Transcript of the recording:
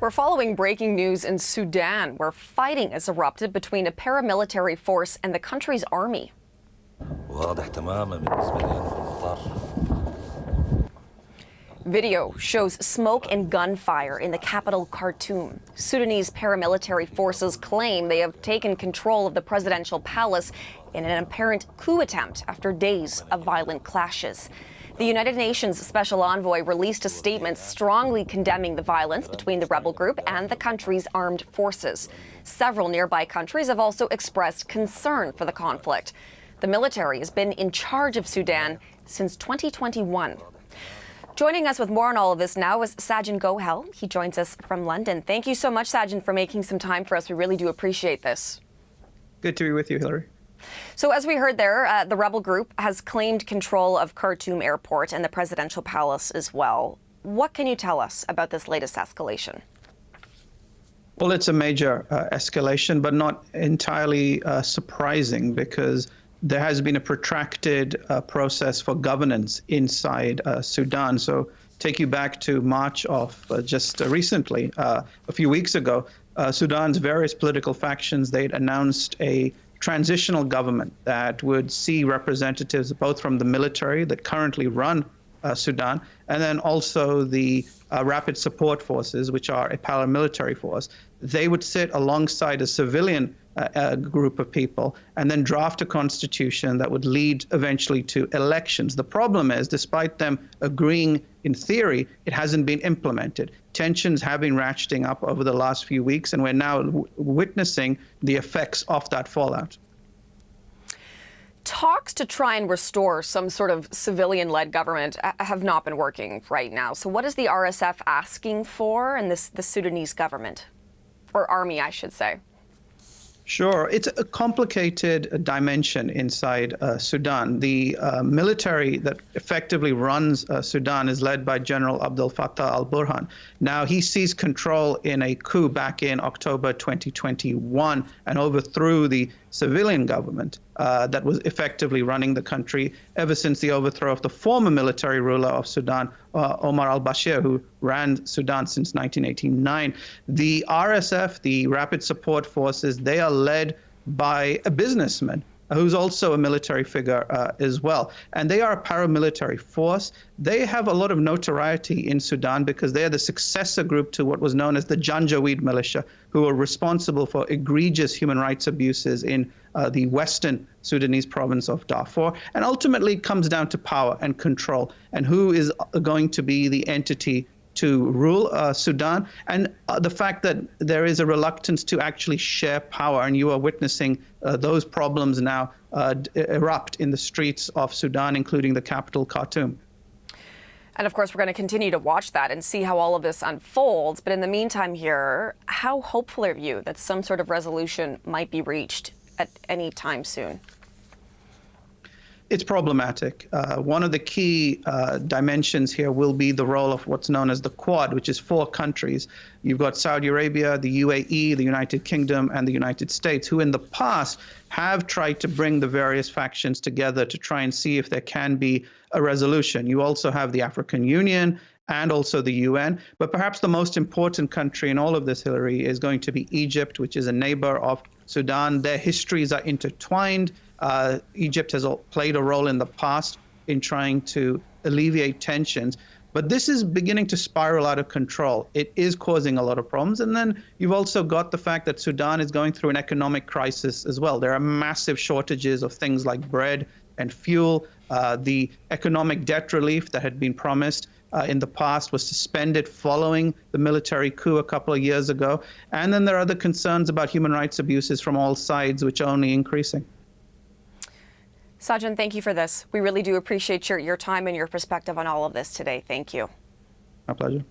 We're following breaking news in Sudan, where fighting has erupted between a paramilitary force and the country's army. واضح تماما بالنسبة لي أنا في المطار. Video shows smoke and gunfire in the capital, Khartoum. Sudanese paramilitary forces claim they have taken control of the presidential palace in an apparent coup attempt after days of violent clashes. The United Nations Special Envoy released a statement strongly condemning the violence between the rebel group and the country's armed forces. Several nearby countries have also expressed concern for the conflict. The military has been in charge of Sudan since 2021. Joining us with more on all of this now is Sajan Gohel. He joins us from London. Thank you so much, Sajan, for making some time for us. We really do appreciate this. Good to be with you, Hillary. So as we heard there, the rebel group has claimed control of Khartoum Airport and the presidential palace as well. What can you tell us about this latest escalation? Well, it's a major escalation, but not entirely surprising, because there has been a protracted process for governance inside Sudan. So take you back to March of just recently, a few weeks ago, Sudan's various political factions, they'd announced a transitional government that would see representatives both from the military that currently run Sudan, and then also the Rapid Support Forces, which are a paramilitary force. They would sit alongside a civilian group of people and then draft a constitution that would lead eventually to elections. The problem is, despite them agreeing in theory, it hasn't been implemented. Tensions have been ratcheting up over the last few weeks, and we're now witnessing the effects of that fallout. Talks to try and restore some sort of civilian-led government have not been working right now. So what is the RSF asking for in the Sudanese government? Or army, I should say. Sure. It's a complicated dimension inside Sudan. The military that effectively runs Sudan is led by General Abdel Fattah al-Burhan. Now, he seized control in a coup back in October 2021 and overthrew the civilian government that was effectively running the country ever since the overthrow of the former military ruler of Sudan, Omar al-Bashir, who ran Sudan since 1989. The RSF, the Rapid Support Forces, they are led by a businessman who's also a military figure as well. And they are a paramilitary force. They have a lot of notoriety in Sudan because they are the successor group to what was known as the Janjaweed militia, who are responsible for egregious human rights abuses in the western Sudanese province of Darfur. And ultimately, it comes down to power and control and who is going to be the entity to rule Sudan, and the fact that there is a reluctance to actually share power, and you are witnessing those problems now erupt in the streets of Sudan, including the capital, Khartoum. And of course, we're going to continue to watch that and see how all of this unfolds. But in the meantime here, how hopeful are you that some sort of resolution might be reached at any time soon? It's problematic. One of the key dimensions here will be the role of what's known as the Quad, which is 4 countries. You've got Saudi Arabia, the UAE, the United Kingdom, and the United States, who in the past have tried to bring the various factions together to try and see if there can be a resolution. You also have the African Union and also the UN. But perhaps the most important country in all of this, Hillary, is going to be Egypt, which is a neighbor of Sudan. Their histories are intertwined. Egypt has played a role in the past in trying to alleviate tensions, but this is beginning to spiral out of control. It is causing a lot of problems. And then you've also got the fact that Sudan is going through an economic crisis as well. There are massive shortages of things like bread and fuel. The economic debt relief that had been promised in the past was suspended following the military coup a couple of years ago. And then there are the concerns about human rights abuses from all sides, which are only increasing. Sajan, thank you for this. We really do appreciate your time and your perspective on all of this today. Thank you. My pleasure.